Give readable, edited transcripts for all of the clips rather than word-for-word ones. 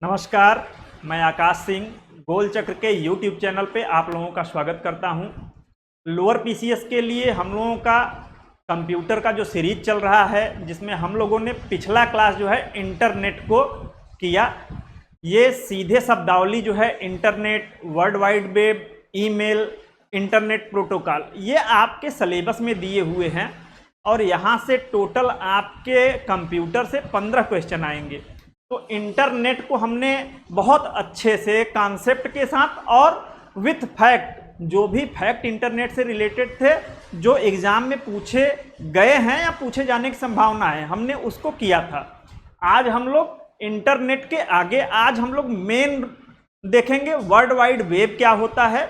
नमस्कार, मैं आकाश सिंह गोल चक्र के YouTube चैनल पे आप लोगों का स्वागत करता हूं। लोअर पीसीएस के लिए हम लोगों का कंप्यूटर का जो सीरीज चल रहा है, जिसमें हम लोगों ने पिछला क्लास जो है इंटरनेट को किया। ये सीधे शब्दावली जो है internet, world wide web, email, internet protocol, ये आपके सिलेबस में दिए हुए हैं और यहाँ से टोटल आपके कंप्यूटर से 15 क्वेश्चन आएंगे। तो इंटरनेट को हमने बहुत अच्छे से कॉन्सेप्ट के साथ और विथ फैक्ट, जो भी फैक्ट इंटरनेट से रिलेटेड थे, जो एग्जाम में पूछे गए हैं या पूछे जाने की संभावना है, हमने उसको किया था। आज हम लोग इंटरनेट के आगे आज हम लोग मेन देखेंगे वर्ल्ड वाइड वेब क्या होता है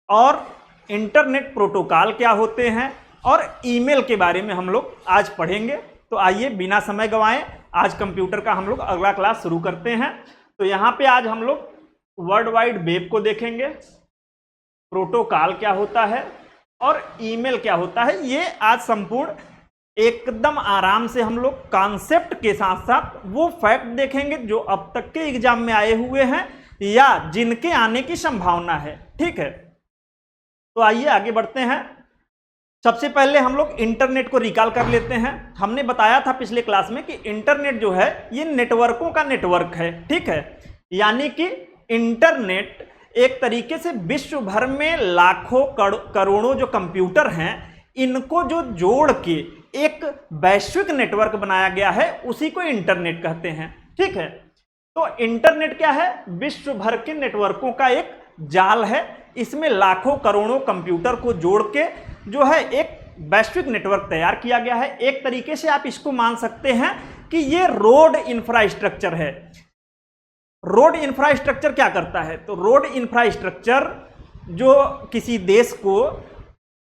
और इंटरनेट प्रोटोकॉल क्या होते हैं और ईमेल के बारे में हम लोग आज पढ़ेंगे। तो आइए बिना समय गंवाएं आज कंप्यूटर का हम लोग अगला क्लास शुरू करते हैं। तो यहाँ पे आज हम लोग वर्ल्ड वाइड वेब को देखेंगे, प्रोटोकॉल क्या होता है और ईमेल क्या होता है। ये आज संपूर्ण एकदम आराम से हम लोग कॉन्सेप्ट के साथ साथ वो फैक्ट देखेंगे जो अब तक के एग्जाम में आए हुए हैं या जिनके आने की संभावना है। ठीक है, तो आइए आगे बढ़ते हैं। सबसे पहले हम लोग इंटरनेट को रिकॉल कर लेते हैं। हमने बताया था पिछले क्लास में कि इंटरनेट जो है ये नेटवर्कों का नेटवर्क है। ठीक है, यानी कि इंटरनेट एक तरीके से विश्व भर में लाखों करोड़ों जो कंप्यूटर हैं, इनको जो जोड़ के एक वैश्विक नेटवर्क बनाया गया है, उसी को इंटरनेट कहते हैं। ठीक है, तो इंटरनेट क्या है? विश्व भर के नेटवर्कों का एक जाल है। इसमें लाखों करोड़ों कंप्यूटर को जोड़ के जो है एक वैश्विक नेटवर्क तैयार किया गया है। एक तरीके से आप इसको मान सकते हैं कि ये रोड इंफ्रास्ट्रक्चर है। रोड इंफ्रास्ट्रक्चर क्या करता है? तो रोड इंफ्रास्ट्रक्चर जो किसी देश को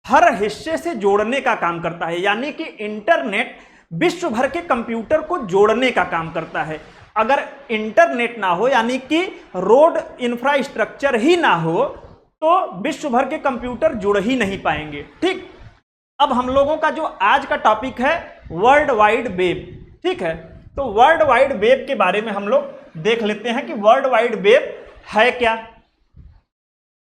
हर हिस्से से जोड़ने का काम करता है, यानी कि इंटरनेट विश्व भर के कंप्यूटर को जोड़ने का काम करता है। अगर इंटरनेट ना हो, यानी कि रोड इंफ्रास्ट्रक्चर ही ना हो, तो विश्व भर के कंप्यूटर जुड़ ही नहीं पाएंगे। ठीक, अब हम लोगों का जो आज का टॉपिक है वर्ल्ड वाइड वेब। ठीक है, तो वर्ल्ड वाइड वेब के बारे में हम लोग देख लेते हैं कि वर्ल्ड वाइड वेब है क्या।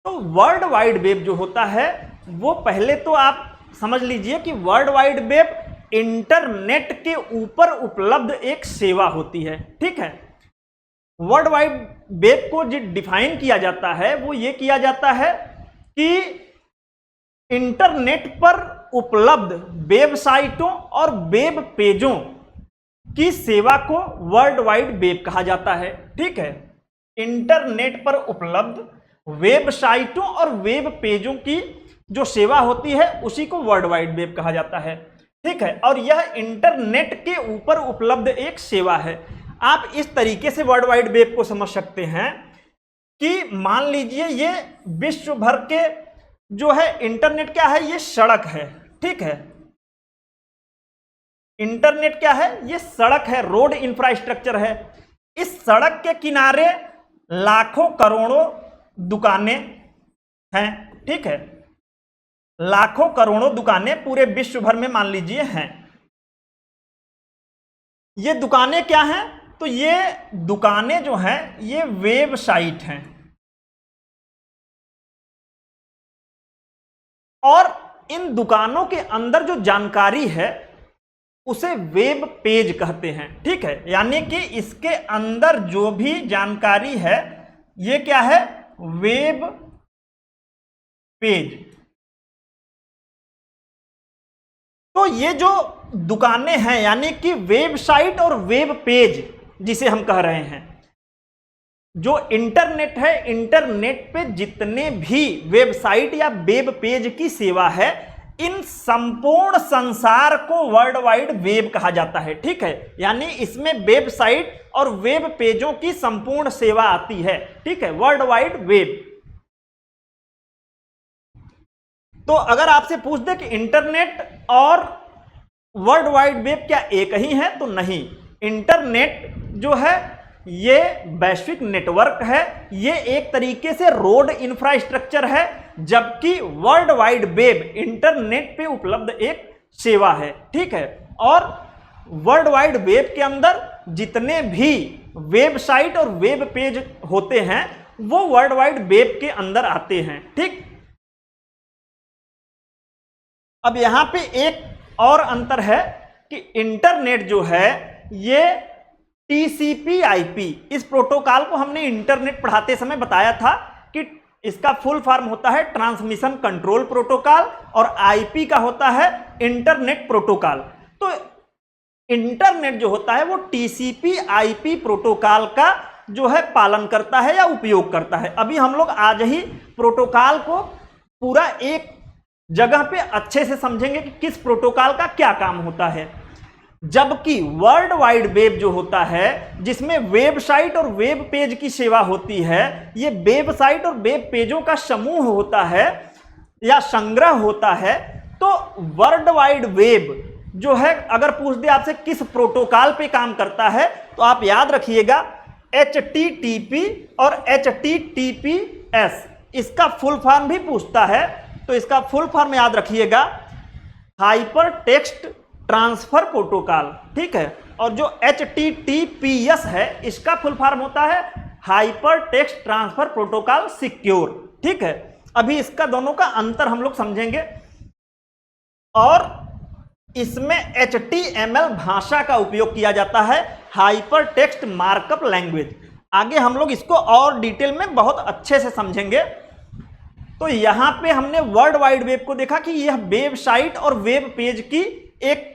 तो वर्ल्ड वाइड वेब जो होता है वो पहले तो आप समझ लीजिए कि वर्ल्ड वाइड वेब इंटरनेट के ऊपर उपलब्ध एक सेवा होती है। ठीक है, वर्ल्ड वाइड वेब को जो डिफाइन किया जाता है वो ये किया जाता है कि इंटरनेट पर उपलब्ध वेबसाइटों और वेब पेजों की सेवा को वर्ल्ड वाइड वेब कहा जाता है। ठीक है, इंटरनेट पर उपलब्ध वेबसाइटों और वेब पेजों की जो सेवा होती है उसी को वर्ल्ड वाइड वेब कहा जाता है। ठीक है, और यह इंटरनेट के ऊपर उपलब्ध एक सेवा है। आप इस तरीके से वर्ल्ड वाइड वेब को समझ सकते हैं कि मान लीजिए ये विश्व भर के जो है इंटरनेट क्या है? ये सड़क है। ठीक है, इंटरनेट क्या है? ये सड़क है, रोड इंफ्रास्ट्रक्चर है। इस सड़क के किनारे लाखों करोड़ों दुकानें हैं। ठीक है, लाखों करोड़ों दुकानें पूरे विश्व भर में मान लीजिए हैं। ये दुकानें क्या हैं? तो ये दुकानें जो हैं ये वेबसाइट हैं और इन दुकानों के अंदर जो जानकारी है उसे वेब पेज कहते हैं। ठीक है, यानी कि इसके अंदर जो भी जानकारी है ये क्या है? Web page. तो ये जो दुकानें हैं यानी कि वेबसाइट और वेब पेज जिसे हम कह रहे हैं, जो इंटरनेट है, इंटरनेट पे जितने भी वेबसाइट या वेब पेज की सेवा है, इन संपूर्ण संसार को वर्ल्ड वाइड वेब कहा जाता है। ठीक है, यानी इसमें वेबसाइट और वेब पेजों की संपूर्ण सेवा आती है। ठीक है, वर्ल्ड वाइड वेब। तो अगर आपसे पूछ दे कि इंटरनेट और वर्ल्ड वाइड वेब क्या एक ही है, तो नहीं। इंटरनेट जो है ये वैश्विक नेटवर्क है, ये एक तरीके से रोड इंफ्रास्ट्रक्चर है, जबकि वर्ल्ड वाइड वेब इंटरनेट पे उपलब्ध एक सेवा है। ठीक है, और वर्ल्ड वाइड वेब के अंदर जितने भी वेबसाइट और वेब पेज होते हैं वो वर्ल्ड वाइड वेब के अंदर आते हैं। ठीक, अब यहां पे एक और अंतर है कि इंटरनेट जो है ये TCP/IP, इस प्रोटोकॉल को हमने इंटरनेट पढ़ाते समय बताया था कि इसका फुल फॉर्म होता है ट्रांसमिशन कंट्रोल प्रोटोकॉल और IP का होता है इंटरनेट प्रोटोकॉल। तो इंटरनेट जो होता है वो TCP/IP प्रोटोकॉल का जो है पालन करता है या उपयोग करता है। अभी हम लोग आज ही प्रोटोकॉल को पूरा एक जगह पे अच्छे से समझेंगे कि किस प्रोटोकॉल का क्या काम होता है। जबकि वर्ल्ड वाइड वेब जो होता है जिसमें वेबसाइट और वेब पेज की सेवा होती है, ये वेबसाइट और वेब पेजों का समूह होता है या संग्रह होता है। तो वर्ल्ड वाइड वेब जो है अगर पूछ दे आपसे किस प्रोटोकॉल पे काम करता है तो आप याद रखिएगा HTTP और HTTPS, इसका फुल फॉर्म भी पूछता है तो इसका फुल फॉर्म याद रखिएगा हाइपर टेक्स्ट ट्रांसफर प्रोटोकॉल। ठीक है, और जो HTTPS है इसका फुल फॉर्म होता है hyper text transfer protocol secure. ठीक है, अभी इसका दोनों का अंतर हम लोग समझेंगे और इसमें HTML भाषा का उपयोग किया जाता है, हाइपर टेक्स्ट मार्कअप लैंग्वेज। आगे हम लोग इसको और डिटेल में बहुत अच्छे से समझेंगे। तो यहां पे हमने वर्ल्ड वाइड वेब को देखा कि यह वेबसाइट और वेब पेज की एक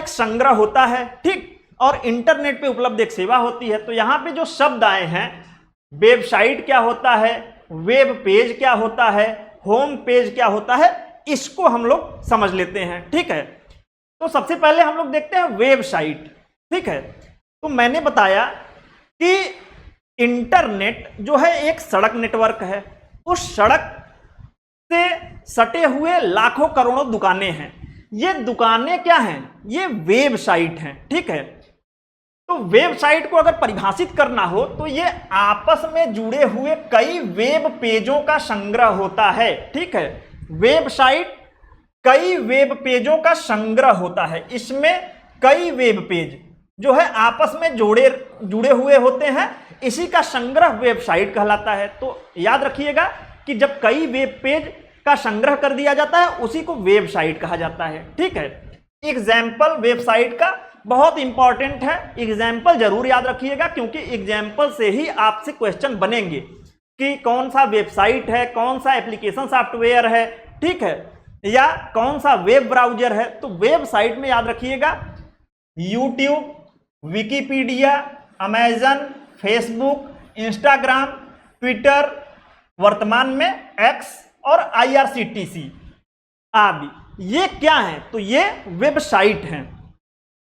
संग्रह होता है। ठीक, और इंटरनेट पे उपलब्ध एक सेवा होती है। तो यहां पे जो शब्द आए हैं, वेबसाइट क्या होता है, वेब पेज क्या होता है, होम पेज क्या होता है, इसको हम लोग समझ लेते हैं। ठीक है, तो सबसे पहले हम लोग देखते हैं वेबसाइट। ठीक है, तो मैंने बताया कि इंटरनेट जो है एक सड़क नेटवर्क है, उस सड़क से सटे हुए लाखों करोड़ों दुकानें हैं। ये दुकानें क्या हैं, ये वेबसाइट हैं। ठीक है, तो वेबसाइट को अगर परिभाषित करना हो तो ये आपस में जुड़े हुए कई वेब पेजों का संग्रह होता है। ठीक है, वेबसाइट कई वेब पेजों का संग्रह होता है। इसमें कई वेब पेज जो है आपस में जुड़े हुए होते हैं, इसी का संग्रह वेबसाइट कहलाता है। तो याद रखिएगा कि जब कई वेब पेज का संग्रह कर दिया जाता है उसी को वेबसाइट कहा जाता है। ठीक है, एग्जाम्पल वेबसाइट का बहुत इंपॉर्टेंट है, एग्जाम्पल जरूर याद रखिएगा क्योंकि एग्जाम्पल से ही आपसे क्वेश्चन बनेंगे कि कौन सा वेबसाइट है, कौन सा एप्लीकेशन सॉफ्टवेयर है। ठीक है, या कौन सा वेब ब्राउजर है। तो वेबसाइट में याद रखिएगा YouTube, Wikipedia, Amazon, Facebook, Instagram, Twitter, वर्तमान में एक्स और IRCTC आदि, ये क्या है, तो ये वेबसाइट हैं।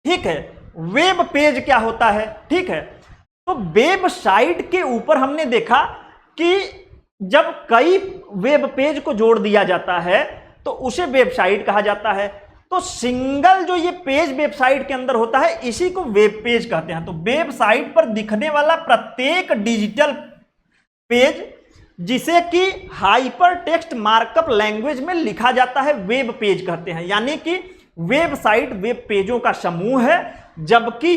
ठीक है, वेब पेज क्या होता है। ठीक है, तो वेबसाइट के ऊपर हमने देखा कि जब कई वेब पेज को जोड़ दिया जाता है तो उसे वेबसाइट कहा जाता है। तो सिंगल जो ये पेज वेबसाइट के अंदर होता है इसी को वेब पेज कहते हैं। तो वेबसाइट पर दिखने वाला प्रत्येक डिजिटल पेज जिसे कि हाइपर टेक्स्ट मार्कअप लैंग्वेज में लिखा जाता है वेब पेज कहते हैं। यानी कि वेबसाइट वेब पेजों का समूह है, जबकि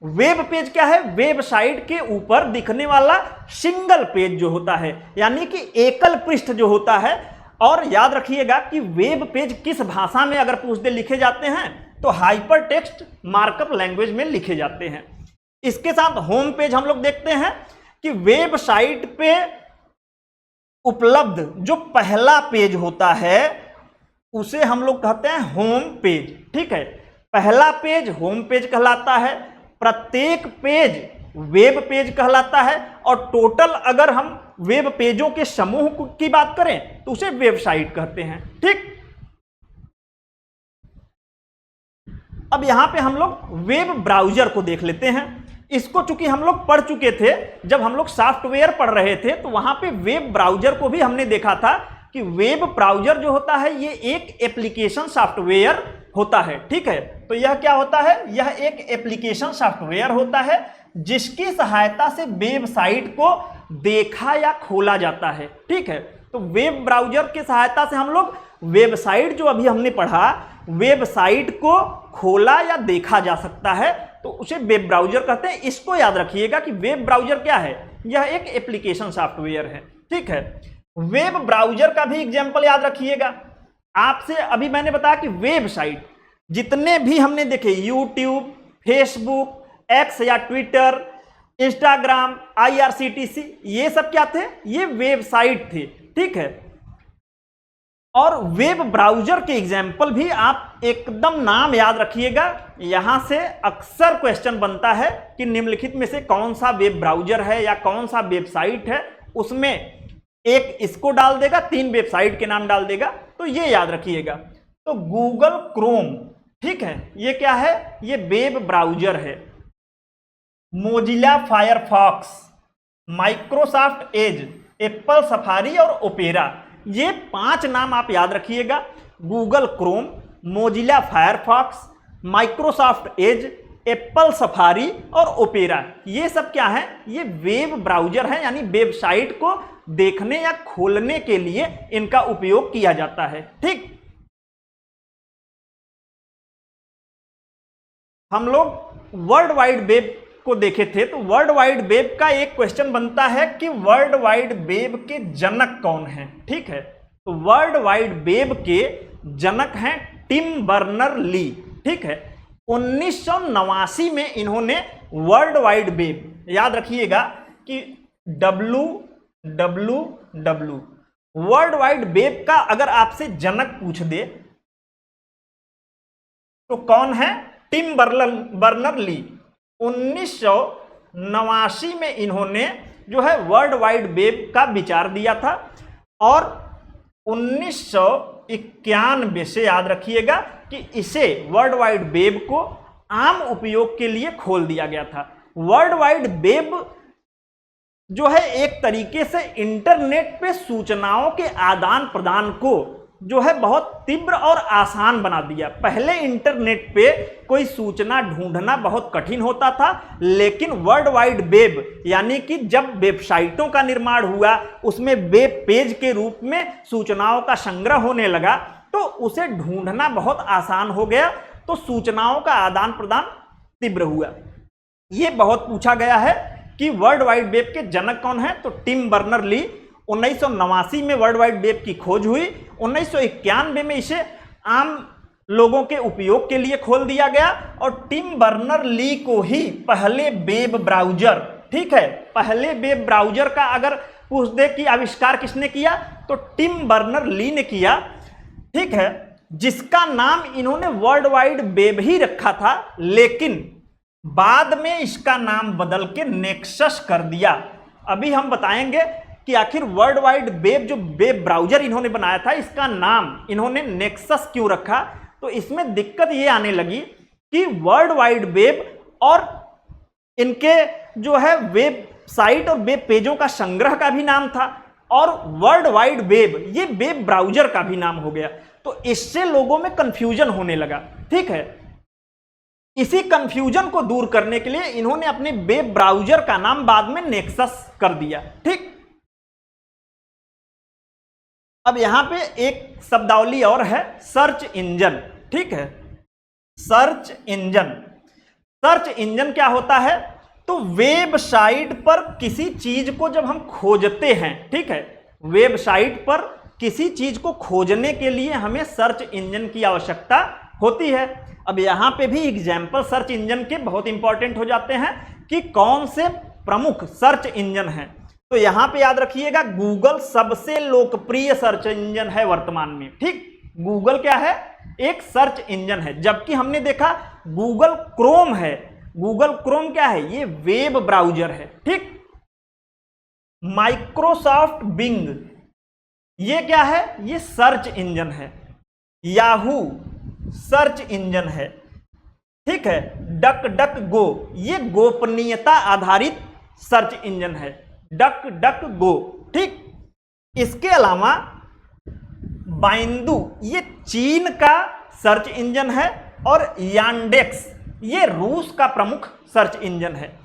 वेब पेज क्या है, वेबसाइट के ऊपर दिखने वाला सिंगल पेज जो होता है, यानी कि एकल पृष्ठ जो होता है। और याद रखिएगा कि वेब पेज किस भाषा में अगर पूछ दे लिखे जाते हैं तो हाइपर टेक्स्ट मार्कअप लैंग्वेज में लिखे जाते हैं। इसके साथ होम पेज हम लोग देखते हैं कि वेबसाइट पे उपलब्ध जो पहला पेज होता है उसे हम लोग कहते हैं होम पेज। ठीक है, पहला पेज होम पेज कहलाता है, प्रत्येक पेज वेब पेज कहलाता है, और टोटल अगर हम वेब पेजों के समूह की बात करें तो उसे वेबसाइट कहते हैं। ठीक, अब यहां पे हम लोग वेब ब्राउजर को देख लेते हैं। इसको चूंकि हम लोग पढ़ चुके थे जब हम लोग सॉफ्टवेयर पढ़ रहे थे, तो वहां पे वेब ब्राउजर को भी हमने देखा था कि वेब ब्राउजर जो होता है ये एक एप्लीकेशन सॉफ्टवेयर होता है। ठीक है, तो यह क्या होता है, यह एक एप्लीकेशन सॉफ्टवेयर होता है जिसकी सहायता से वेबसाइट को देखा या खोला जाता है। ठीक है, तो वेब ब्राउजर की सहायता से हम लोग वेबसाइट जो अभी हमने पढ़ा, वेबसाइट को खोला या देखा जा सकता है तो उसे वेब ब्राउजर कहते हैं। इसको याद रखिएगा कि वेब ब्राउजर क्या है, यह एक एप्लीकेशन सॉफ्टवेयर है, ठीक है। वेब ब्राउजर का भी एग्जाम्पल याद रखिएगा। आपसे अभी मैंने बताया कि वेबसाइट जितने भी हमने देखे, यूट्यूब, फेसबुक, एक्स या ट्विटर, इंस्टाग्राम, IRCTC, ये सब क्या थे, ये वेबसाइट थे, ठीक है। और वेब ब्राउजर के एग्जाम्पल भी आप एकदम नाम याद रखिएगा। यहां से अक्सर क्वेश्चन बनता है कि निम्नलिखित में से कौन सा वेब ब्राउजर है या कौन सा वेबसाइट है, उसमें एक इसको डाल देगा, 3 वेबसाइट के नाम डाल देगा, तो ये याद रखिएगा। तो गूगल क्रोम, ठीक है, ये क्या है, ये वेब ब्राउजर है। Mozilla Firefox, Microsoft Edge, Apple safari और ओपेरा, ये 5 नाम आप याद रखिएगा। Google Chrome, Mozilla Firefox, Microsoft Edge, Apple safari और ओपेरा, ये सब क्या है, ये वेब ब्राउजर है, यानी वेबसाइट को देखने या खोलने के लिए इनका उपयोग किया जाता है, ठीक। हम लोग वर्ल्ड वाइड वेब को देखे थे, तो वर्ल्ड वाइड वेब का एक क्वेश्चन बनता है कि वर्ल्ड वाइड वेब के जनक कौन हैं, ठीक है। तो वर्ल्ड वाइड वेब के जनक हैं टिम बर्नर ली, ठीक है। 1989 में इन्होंने वर्ल्ड वाइड वेब, याद रखिएगा कि WWW, वर्ल्ड वाइड वेब का अगर आपसे जनक पूछ दे तो कौन है, टिम बर्नर ली। 1989 में इन्होंने जो है वर्ल्ड वाइड वेब का विचार दिया था, और 1991 से याद रखिएगा कि इसे वर्ल्ड वाइड वेब को आम उपयोग के लिए खोल दिया गया था। वर्ल्ड वाइड वेब जो है एक तरीके से इंटरनेट पे सूचनाओं के आदान प्रदान को जो है बहुत तीव्र और आसान बना दिया। पहले इंटरनेट पे कोई सूचना ढूंढना बहुत कठिन होता था, लेकिन वर्ल्ड वाइड वेब यानी कि जब वेबसाइटों का निर्माण हुआ, उसमें वेब पेज के रूप में सूचनाओं का संग्रह होने लगा, तो उसे ढूंढना बहुत आसान हो गया, तो सूचनाओं का आदान प्रदान तीव्र हुआ। ये बहुत पूछा गया है कि वर्ल्ड वाइड वेब के जनक कौन है, तो टिम बर्नर ली। 1989 में वर्ल्ड वाइड वेब की खोज हुई, 1991 में इसे आम लोगों के उपयोग के लिए खोल दिया गया, और टिम बर्नर ली को ही पहले वेब ब्राउजर, ठीक है, पहले वेब ब्राउजर का अगर पूछ दे कि आविष्कार किसने किया, तो टिम बर्नर ली ने किया, ठीक है, जिसका नाम इन्होंने वर्ल्ड वाइड वेब ही रखा था, लेकिन बाद में इसका नाम बदल के नेक्सस कर दिया। अभी हम बताएंगे कि आखिर वर्ल्ड वाइड वेब जो वेब ब्राउजर इन्होंने बनाया था, इसका नाम इन्होंने नेक्सस क्यों रखा। तो इसमें दिक्कत ये आने लगी कि वर्ल्ड वाइड वेब और इनके जो है वेबसाइट और वेब पेजों का संग्रह का भी नाम था, और वर्ल्ड वाइड वेब ये वेब ब्राउजर का भी नाम हो गया, तो इससे लोगों में कंफ्यूजन होने लगा, ठीक है। इसी कंफ्यूजन को दूर करने के लिए इन्होंने अपने वेब ब्राउजर का नाम बाद में नेक्सस कर दिया, ठीक। अब यहां पे एक शब्दावली और है, सर्च इंजन, ठीक है। सर्च इंजन, सर्च इंजन क्या होता है, तो वेबसाइट पर किसी चीज को जब हम खोजते हैं, ठीक है, वेबसाइट पर किसी चीज को खोजने के लिए हमें सर्च इंजन की आवश्यकता होती है। अब यहां पे भी एग्जाम्पल सर्च इंजन के बहुत इंपॉर्टेंट हो जाते हैं कि कौन से प्रमुख सर्च इंजन हैं। तो यहां पे याद रखिएगा, गूगल सबसे लोकप्रिय सर्च इंजन है वर्तमान में, ठीक। गूगल क्या है, एक सर्च इंजन है, जबकि हमने देखा गूगल क्रोम है। गूगल क्रोम क्या है, ये वेब ब्राउजर है, ठीक। माइक्रोसॉफ्ट बिंग, ये क्या है, ये सर्च इंजन है। याहू सर्च इंजन है, ठीक है। डक डक गो, ये गोपनीयता आधारित सर्च इंजन है, डक डक गो, ठीक। इसके अलावा बाइंदू, ये चीन का सर्च इंजन है, और यांडेक्स ये रूस का प्रमुख सर्च इंजन है।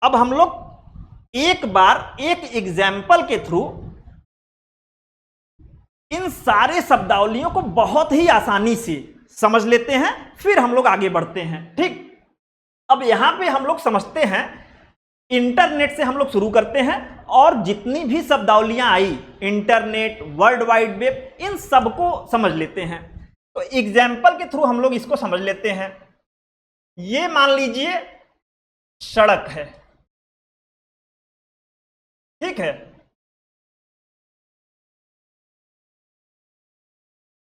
अब हम लोग एक बार एक एग्जाम्पल के थ्रू इन सारे शब्दावलियों को बहुत ही आसानी से समझ लेते हैं, फिर हम लोग आगे बढ़ते हैं, ठीक। अब यहां पे हम लोग समझते हैं, इंटरनेट से हम लोग शुरू करते हैं और जितनी भी शब्दावलियां आई, इंटरनेट, वर्ल्ड वाइड वेब, इन सबको समझ लेते हैं। तो एग्जाम्पल के थ्रू हम लोग इसको समझ लेते हैं। ये मान लीजिए सड़क है, ठीक है,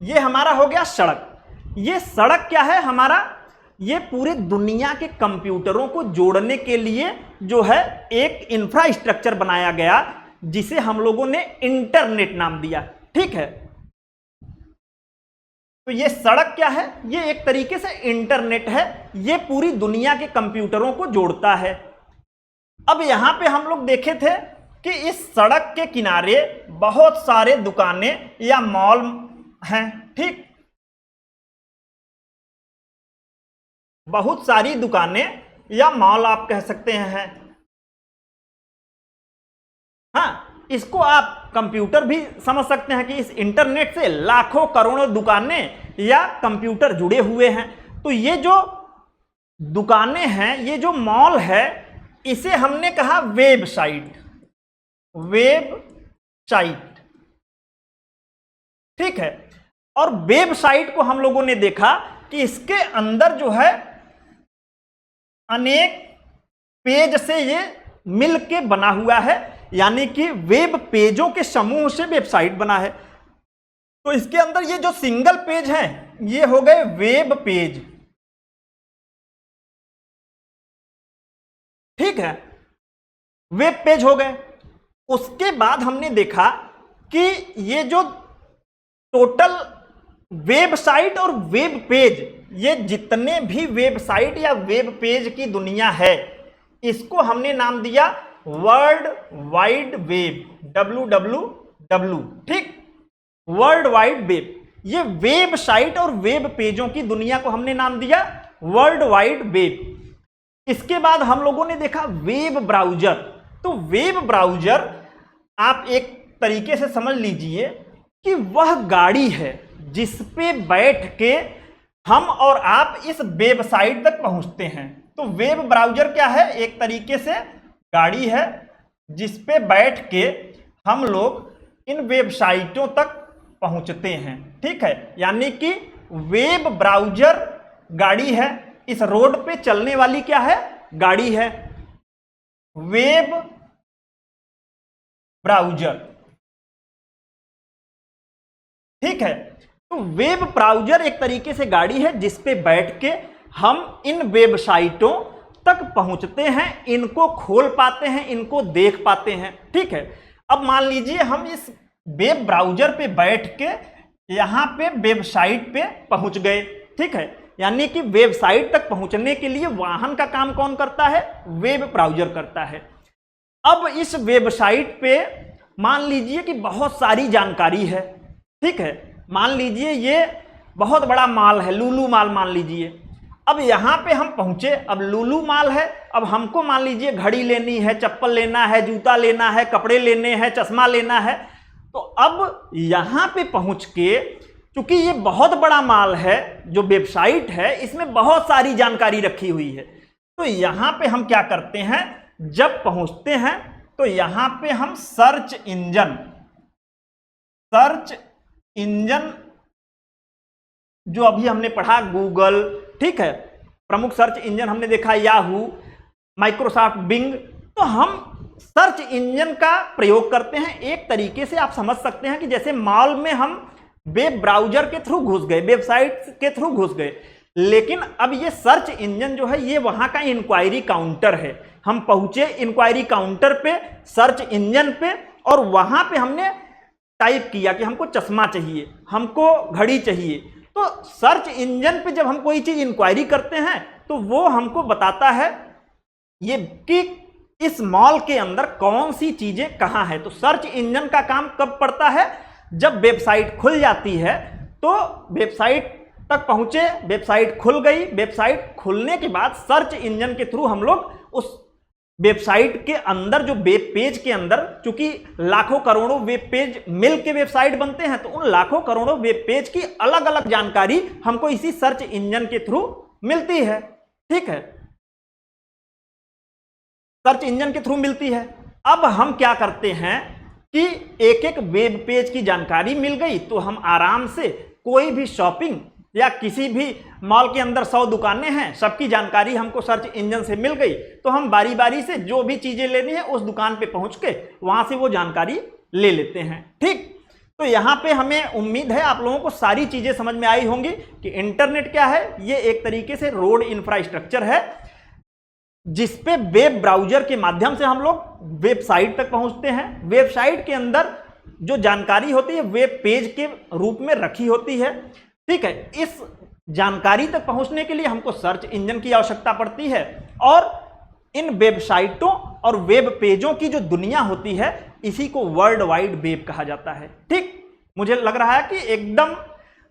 ये हमारा हो गया सड़क। ये सड़क क्या है हमारा, ये पूरे दुनिया के कंप्यूटरों को जोड़ने के लिए जो है एक इंफ्रास्ट्रक्चर बनाया गया, जिसे हम लोगों ने इंटरनेट नाम दिया, ठीक है। तो ये सड़क क्या है, ये एक तरीके से इंटरनेट है, ये पूरी दुनिया के कंप्यूटरों को जोड़ता है। अब यहां पे हम लोग देखे थे कि इस सड़क के किनारे बहुत सारे दुकानें या मॉल हैं, ठीक, बहुत सारी दुकानें या मॉल आप कह सकते हैं। हाँ, इसको आप कंप्यूटर भी समझ सकते हैं कि इस इंटरनेट से लाखों करोड़ों दुकानें या कंप्यूटर जुड़े हुए हैं। तो ये जो दुकानें हैं, ये जो मॉल है, इसे हमने कहा वेबसाइट, वेबसाइट, ठीक है। और वेबसाइट को हम लोगों ने देखा कि इसके अंदर जो है अनेक पेज से ये मिलके बना हुआ है, यानी कि वेब पेजों के समूह से वेबसाइट बना है। तो इसके अंदर ये जो सिंगल पेज है, ये हो गए वेब पेज, ठीक है, वेब पेज हो गए। उसके बाद हमने देखा कि ये जो टोटल वेबसाइट और वेब पेज, ये जितने भी वेबसाइट या वेब पेज की दुनिया है, इसको हमने नाम दिया वर्ल्ड वाइड वेब, WWW, ठीक, वर्ल्ड वाइड वेब। ये वेबसाइट और वेब पेजों की दुनिया को हमने नाम दिया वर्ल्ड वाइड वेब। इसके बाद हम लोगों ने देखा वेब ब्राउजर। तो वेब ब्राउजर आप एक तरीके से समझ लीजिए कि वह गाड़ी है जिस पे बैठ के हम और आप इस वेबसाइट तक पहुंचते हैं। तो वेब ब्राउजर क्या है, एक तरीके से गाड़ी है जिस पे बैठ के हम लोग इन वेबसाइटों तक पहुंचते हैं, ठीक है। यानी कि वेब ब्राउजर गाड़ी है, इस रोड पे चलने वाली क्या है, गाड़ी है, वेब ब्राउजर, ठीक है। तो वेब ब्राउजर एक तरीके से गाड़ी है जिस पे बैठ के हम इन वेबसाइटों तक पहुंचते हैं, इनको खोल पाते हैं, इनको देख पाते हैं, ठीक है। अब मान लीजिए हम इस वेब ब्राउजर पे बैठ के यहां पे वेबसाइट पे पहुंच गए, ठीक है। यानी कि वेबसाइट तक पहुंचने के लिए वाहन का काम कौन करता है, वेब ब्राउजर करता है। अब इस वेबसाइट पे मान लीजिए कि बहुत सारी जानकारी है, ठीक है। मान लीजिए ये बहुत बड़ा मॉल है, लुलु मॉल मान लीजिए। अब यहां पे हम पहुंचे, अब लुलु मॉल है, अब हमको मान लीजिए घड़ी लेनी है, चप्पल लेना है, जूता लेना है, कपड़े लेने हैं, चश्मा लेना है। तो अब यहां पे पहुंच के, क्योंकि ये बहुत बड़ा मॉल है, जो वेबसाइट है इसमें बहुत सारी जानकारी रखी हुई है। तो यहां पे हम क्या करते हैं, जब पहुंचते हैं तो यहां पे हम सर्च इंजन जो अभी हमने पढ़ा, गूगल, ठीक है, प्रमुख सर्च इंजन हमने देखा याहू, माइक्रोसॉफ्ट बिंग। तो हम सर्च इंजन का प्रयोग करते हैं। एक तरीके से आप समझ सकते हैं कि जैसे मॉल में हम वेब ब्राउजर के थ्रू घुस गए, वेबसाइट के थ्रू घुस गए, लेकिन अब ये सर्च इंजन जो है ये वहां का इंक्वायरी काउंटर है। हम पहुंचे इंक्वायरी काउंटर पे, सर्च इंजन पे, और वहां पे हमने टाइप किया कि हमको चश्मा चाहिए, हमको घड़ी चाहिए। तो सर्च इंजन पे जब हम कोई चीज इंक्वायरी करते हैं तो वो हमको बताता है ये कि इस मॉल के अंदर कौन सी चीजें कहां है। तो सर्च इंजन का काम कब पड़ता है, जब वेबसाइट खुल जाती है। तो वेबसाइट तक पहुंचे, वेबसाइट खुल गई, वेबसाइट खुलने के बाद सर्च इंजन के थ्रू हम लोग उस वेबसाइट के अंदर, जो वेब पेज के अंदर, चूंकि लाखों करोड़ों वेब पेज मिल के वेबसाइट बनते हैं, तो उन लाखों करोड़ों वेब पेज की अलग अलग जानकारी हमको इसी सर्च इंजन के थ्रू मिलती है, ठीक है। सर्च इंजन के थ्रू मिलती है। अब हम क्या करते हैं कि एक एक वेब पेज की जानकारी मिल गई तो हम आराम से कोई भी शॉपिंग या किसी भी मॉल के अंदर 100 दुकानें हैं, सबकी जानकारी हमको सर्च इंजन से मिल गई, तो हम बारी बारी से जो भी चीजें लेनी है उस दुकान पे पहुंच के वहां से वो जानकारी ले लेते हैं। ठीक, तो यहां पे हमें उम्मीद है आप लोगों को सारी चीजें समझ में आई होंगी कि इंटरनेट क्या है। ये एक तरीके से रोड इंफ्रास्ट्रक्चर है जिसपे वेब ब्राउजर के माध्यम से हम लोग वेबसाइट तक पहुंचते हैं। वेबसाइट के अंदर जो जानकारी होती है वेब पेज के रूप में रखी होती है। ठीक है, इस जानकारी तक पहुंचने के लिए हमको सर्च इंजन की आवश्यकता पड़ती है और इन वेबसाइटों और वेब पेजों की जो दुनिया होती है इसी को वर्ल्ड वाइड वेब कहा जाता है। ठीक, मुझे लग रहा है कि एकदम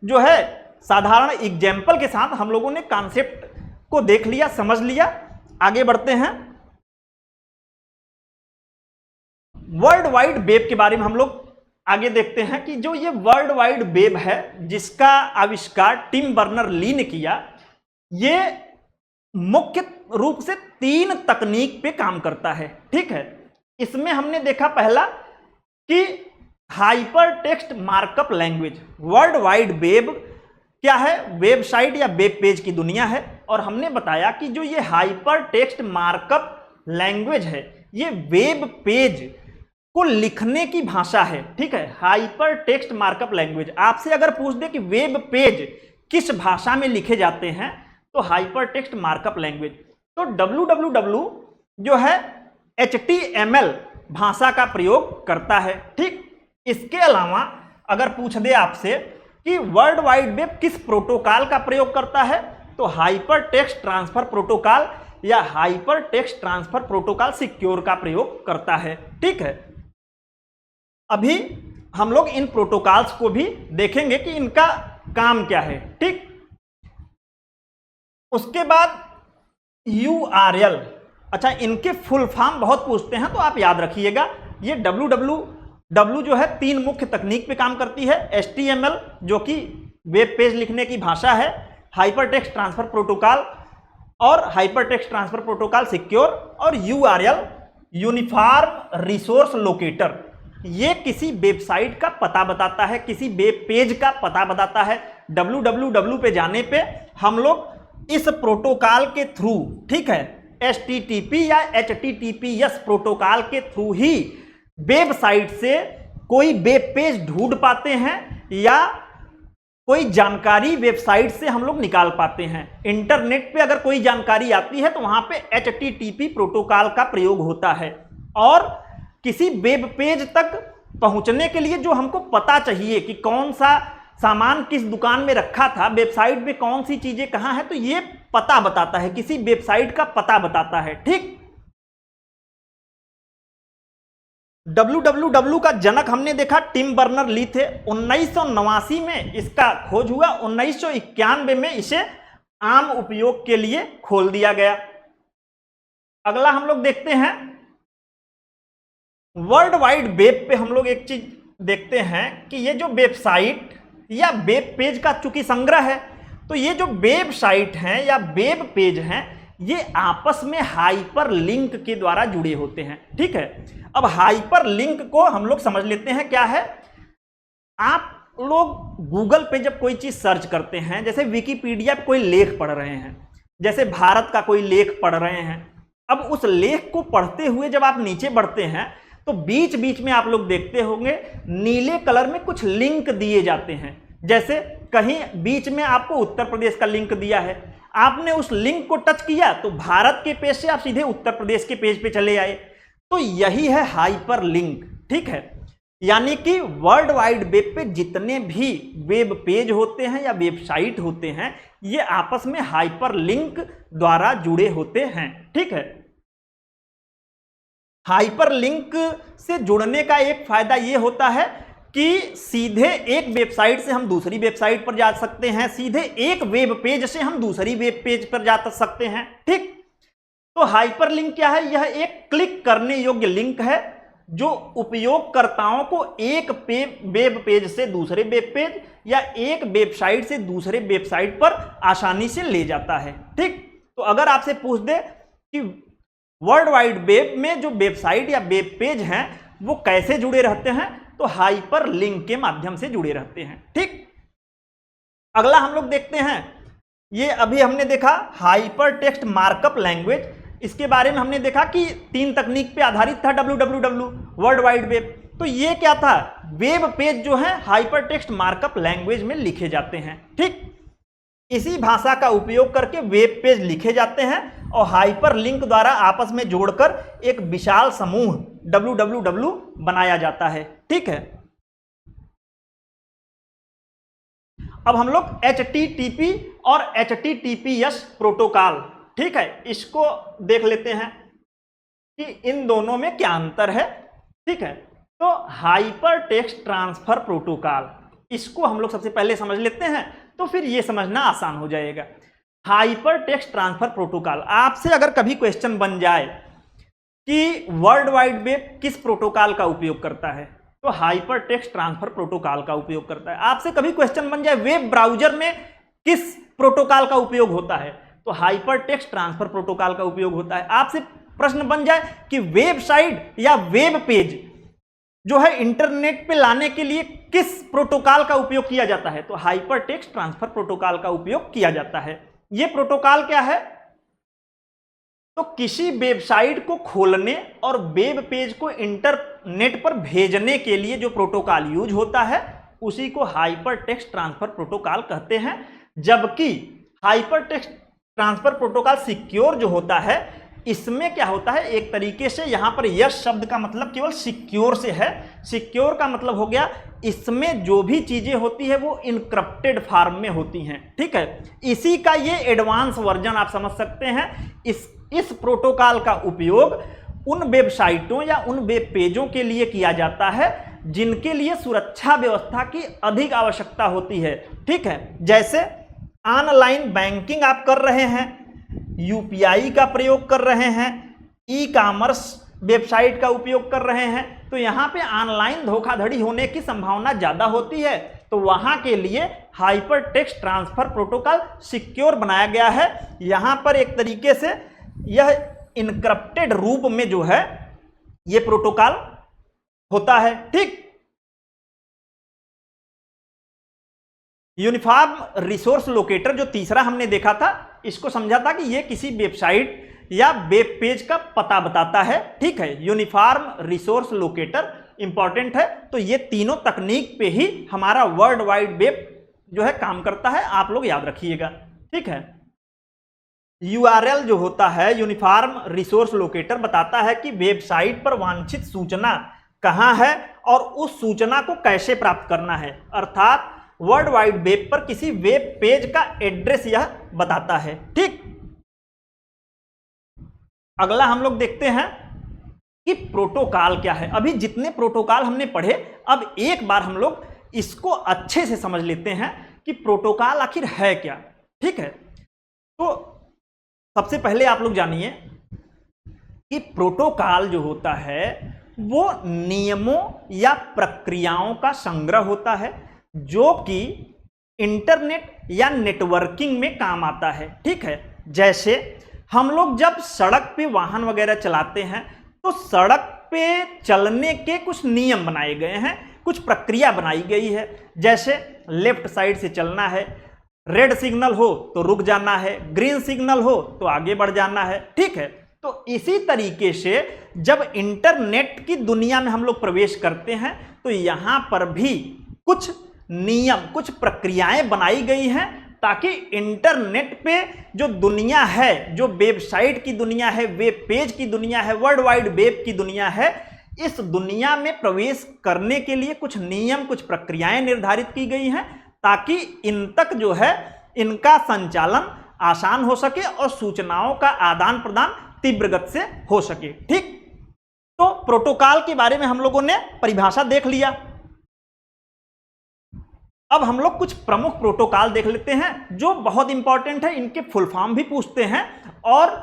जो है साधारण एग्जाम्पल के साथ हम लोगों ने कॉन्सेप्ट को देख लिया, समझ लिया। आगे बढ़ते हैं। वर्ल्ड वाइड वेब के बारे में हम लोग आगे देखते हैं कि जो ये वर्ल्ड वाइड वेब है जिसका आविष्कार टिम बर्नर ली ने किया, ये मुख्य रूप से 3 तकनीक पे काम करता है। ठीक है, इसमें हमने देखा पहला कि hyper text markup language. World wide web क्या है? वेबसाइट या वेब पेज की दुनिया है और हमने बताया कि जो ये हाइपर टेक्स्ट मार्कअप लैंग्वेज है ये वेब पेज को लिखने की भाषा है। ठीक है, हाइपर टेक्स्ट मार्कअप लैंग्वेज। आपसे अगर पूछ दे कि वेब पेज किस भाषा में लिखे जाते हैं तो हाइपर टेक्स्ट मार्कअप लैंग्वेज। तो www जो है HTML भाषा का प्रयोग करता है। ठीक, इसके अलावा अगर पूछ दे आपसे कि वर्ल्ड वाइड वेब किस प्रोटोकॉल का प्रयोग करता है तो हाइपर टेक्स्ट ट्रांसफर प्रोटोकॉल या hypertext transfer protocol secure का प्रयोग करता है। ठीक है, अभी हम लोग इन प्रोटोकॉल्स को भी देखेंगे कि इनका काम क्या है। ठीक, उसके बाद URL। अच्छा, इनके फुल फॉर्म बहुत पूछते हैं तो आप याद रखिएगा। ये www जो है 3 मुख्य तकनीक पे काम करती है। HTML जो कि वेब पेज लिखने की भाषा है, हाइपर टेक्स्ट ट्रांसफर प्रोटोकॉल और hyper text transfer protocol secure, और URL यूनिफॉर्म रिसोर्स लोकेटर। ये किसी वेबसाइट का पता बताता है, किसी वेब पेज का पता बताता है। www पे जाने पे हम लोग इस प्रोटोकॉल के थ्रू, ठीक है, HTTP या HTTPS प्रोटोकॉल के थ्रू ही वेबसाइट से कोई वेब पेज ढूंढ पाते हैं या कोई जानकारी वेबसाइट से हम लोग निकाल पाते हैं। इंटरनेट पे अगर कोई जानकारी आती है तो वहां पे HTTP प्रोटोकॉल का प्रयोग होता है और किसी वेब पेज तक पहुंचने के लिए जो हमको पता चाहिए कि कौन सा सामान किस दुकान में रखा था, वेबसाइट में कौन सी चीजें कहां है, तो ये पता बताता है, किसी वेबसाइट का पता बताता है। ठीक, www का जनक हमने देखा टिम बर्नर ली थे। 1989 में इसका खोज हुआ, 1991 में इसे आम उपयोग के लिए खोल दिया गया। अगला हम लोग देखते हैं वर्ल्ड वाइड वेब पे हम लोग एक चीज देखते हैं कि ये जो वेबसाइट या वेब पेज का चूंकि संग्रह है, तो ये जो वेबसाइट हैं या वेब पेज हैं ये आपस में हाइपर लिंक के द्वारा जुड़े होते हैं। ठीक है, अब हाइपर लिंक को हम लोग समझ लेते हैं क्या है। आप लोग गूगल पे जब कोई चीज सर्च करते हैं, जैसे विकिपीडिया पे कोई लेख पढ़ रहे हैं, जैसे भारत का कोई लेख पढ़ रहे हैं, अब उस लेख को पढ़ते हुए जब आप नीचे बढ़ते हैं तो बीच बीच में आप लोग देखते होंगे नीले कलर में कुछ लिंक दिए जाते हैं। जैसे कहीं बीच में आपको उत्तर प्रदेश का लिंक दिया है, आपने उस लिंक को टच किया तो भारत के पेज से आप सीधे उत्तर प्रदेश के पेज पे चले आए। तो यही है हाइपर लिंक। ठीक है, यानी कि वर्ल्ड वाइड वेब पे जितने भी वेब पेज होते हैं या वेबसाइट होते हैं ये आपस में हाइपर लिंक द्वारा जुड़े होते हैं। ठीक है, हाइपर लिंक से जुड़ने का एक फायदा यह होता है कि सीधे एक वेबसाइट से हम दूसरी वेबसाइट पर जा सकते हैं, सीधे एक वेब पेज से हम दूसरी वेब पेज पर जा सकते हैं। ठीक, तो हाइपर लिंक क्या है? यह एक क्लिक करने योग्य लिंक है जो उपयोगकर्ताओं को एक वेब पेज से दूसरे वेब पेज या एक वेबसाइट से दूसरे वेबसाइट पर आसानी से ले जाता है। ठीक, तो अगर आपसे पूछ दे कि वर्ल्ड वाइड वेब में जो वेबसाइट या वेब पेज हैं वो कैसे जुड़े रहते हैं, तो हाइपर लिंक के माध्यम से जुड़े रहते हैं। ठीक, अगला हम लोग देखते हैं, ये अभी हमने देखा हाइपर टेक्स्ट मार्कअप लैंग्वेज, इसके बारे में हमने देखा कि 3 तकनीक पे आधारित था www वर्ल्ड वाइड वेब। तो ये क्या था, वेब पेज जो है हाइपर टेक्स्ट मार्कअप लैंग्वेज में लिखे जाते हैं। ठीक, इसी भाषा का उपयोग करके वेब पेज लिखे जाते हैं और हाइपर लिंक द्वारा आपस में जोड़कर एक विशाल समूह www बनाया जाता है। ठीक है, अब हम लोग HTTP और HTTPS प्रोटोकॉल, ठीक है, इसको देख लेते हैं कि इन दोनों में क्या अंतर है। ठीक है, तो हाइपर टेक्स्ट ट्रांसफर प्रोटोकॉल, इसको हम लोग सबसे पहले समझ लेते हैं तो फिर ये समझना आसान हो जाएगा। हाइपर टेक्स्ट ट्रांसफर प्रोटोकॉल, आपसे अगर कभी क्वेश्चन बन जाए कि वर्ल्ड वाइड वेब किस प्रोटोकॉल का उपयोग करता है, तो हाइपर टेक्स्ट ट्रांसफर प्रोटोकॉल का उपयोग करता है। आपसे कभी क्वेश्चन बन जाए वेब ब्राउजर में किस प्रोटोकॉल का उपयोग होता है, तो हाइपर टेक्स्ट ट्रांसफर प्रोटोकॉल का उपयोग होता है। आपसे प्रश्न बन जाए कि वेबसाइट या वेब पेज जो है इंटरनेट पे लाने के लिए किस प्रोटोकॉल का उपयोग किया जाता है, तो हाइपर टेक्स्ट ट्रांसफर प्रोटोकॉल का उपयोग किया जाता है। यह प्रोटोकॉल क्या है, तो किसी वेबसाइट को खोलने और वेब पेज को इंटरनेट पर भेजने के लिए जो प्रोटोकॉल यूज होता है उसी को हाइपर टेक्स्ट ट्रांसफर प्रोटोकॉल कहते हैं। जबकि hyper text transfer protocol secure जो होता है, इसमें क्या होता है, एक तरीके से यहां पर यस शब्द का मतलब केवल सिक्योर से है। सिक्योर का मतलब हो गया इसमें जो भी चीजें होती है वो इनक्रप्टेड फॉर्म में होती हैं। ठीक है, इसी का ये एडवांस वर्जन आप समझ सकते हैं। इस प्रोटोकॉल का उपयोग उन वेबसाइटों या उन वेब पेजों के लिए किया जाता है जिनके लिए सुरक्षा व्यवस्था की अधिक आवश्यकता होती है। ठीक है, जैसे ऑनलाइन बैंकिंग आप कर रहे हैं, यूपीआई का प्रयोग कर रहे हैं, ई कॉमर्स वेबसाइट का उपयोग कर रहे हैं, तो यहां पे ऑनलाइन धोखाधड़ी होने की संभावना ज्यादा होती है। तो वहां के लिए hyper text transfer protocol secure बनाया गया है। यहां पर एक तरीके से यह इनक्रप्टेड रूप में जो है यह प्रोटोकॉल होता है। ठीक, यूनिफॉर्म रिसोर्स लोकेटर जो तीसरा हमने देखा था, इसको समझा था कि यह किसी वेबसाइट या वेब पेज का पता बताता है। ठीक है, यूनिफॉर्म रिसोर्स लोकेटर इंपॉर्टेंट है। तो ये तीनों तकनीक पे ही हमारा वर्ल्ड वाइड वेब जो है काम करता है, आप लोग याद रखिएगा। ठीक है, यूआरएल जो होता है यूनिफॉर्म रिसोर्स लोकेटर बताता है कि वेबसाइट पर वांछित सूचना कहां है और उस सूचना को कैसे प्राप्त करना है। अर्थात वर्ल्ड वाइड वेब पर किसी वेब पेज का एड्रेस यह बताता है। ठीक, अगला हम लोग देखते हैं कि प्रोटोकॉल क्या है। अभी जितने प्रोटोकॉल हमने पढ़े, अब एक बार हम लोग इसको अच्छे से समझ लेते हैं कि प्रोटोकॉल आखिर है क्या। ठीक है, तो सबसे पहले आप लोग जानिए कि प्रोटोकॉल जो होता है वो नियमों या प्रक्रियाओं का संग्रह होता है जो कि इंटरनेट या नेटवर्किंग में काम आता है। ठीक है, जैसे हम लोग जब सड़क पे वाहन वगैरह चलाते हैं तो सड़क पे चलने के कुछ नियम बनाए गए हैं, कुछ प्रक्रिया बनाई गई है। जैसे लेफ्ट साइड से चलना है, रेड सिग्नल हो तो रुक जाना है, ग्रीन सिग्नल हो तो आगे बढ़ जाना है। ठीक है, तो इसी तरीके से जब इंटरनेट की दुनिया में हम लोग प्रवेश करते हैं तो यहां पर भी कुछ नियम, कुछ प्रक्रियाएं बनाई गई हैं ताकि इंटरनेट पे जो दुनिया है, जो वेबसाइट की दुनिया है, वेब पेज की दुनिया है, वर्ल्ड वाइड वेब की दुनिया है, इस दुनिया में प्रवेश करने के लिए कुछ नियम, कुछ प्रक्रियाएं निर्धारित की गई हैं ताकि इन तक जो है इनका संचालन आसान हो सके और सूचनाओं का आदान प्रदान तीव्र गति से हो सके। ठीक, तो प्रोटोकॉल के बारे में हम लोगों ने परिभाषा देख लिया। अब हम लोग कुछ प्रमुख प्रोटोकॉल देख लेते हैं जो बहुत इंपॉर्टेंट है, इनके फुल फॉर्म भी पूछते हैं और